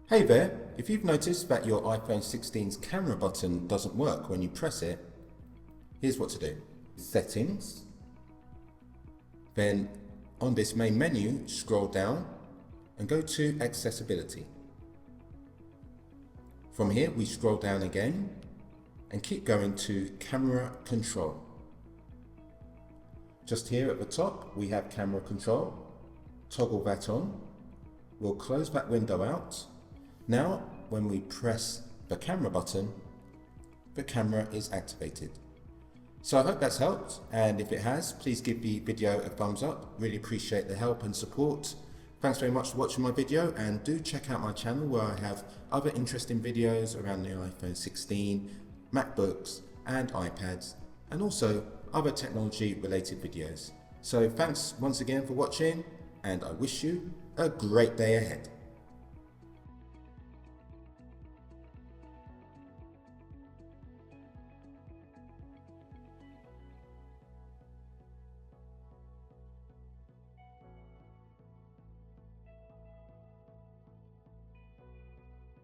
Hey there, if you've noticed that your iPhone 16's camera button doesn't work when you press it, here's what to do. Settings, then on this main menu, scroll down and go to Accessibility. From here, we scroll down again and keep going to Camera Control. Just here at the top, we have Camera Control. Toggle that on. We'll close that window out. Now, when we press the camera button, the camera is activated. So I hope that's helped, and if it has, please give the video a thumbs up. Really appreciate the help and support. Thanks very much for watching my video, and do check out my channel where I have other interesting videos around the iPhone 16, MacBooks and iPads, and also other technology related videos. So thanks once again for watching, and I wish you a great day ahead.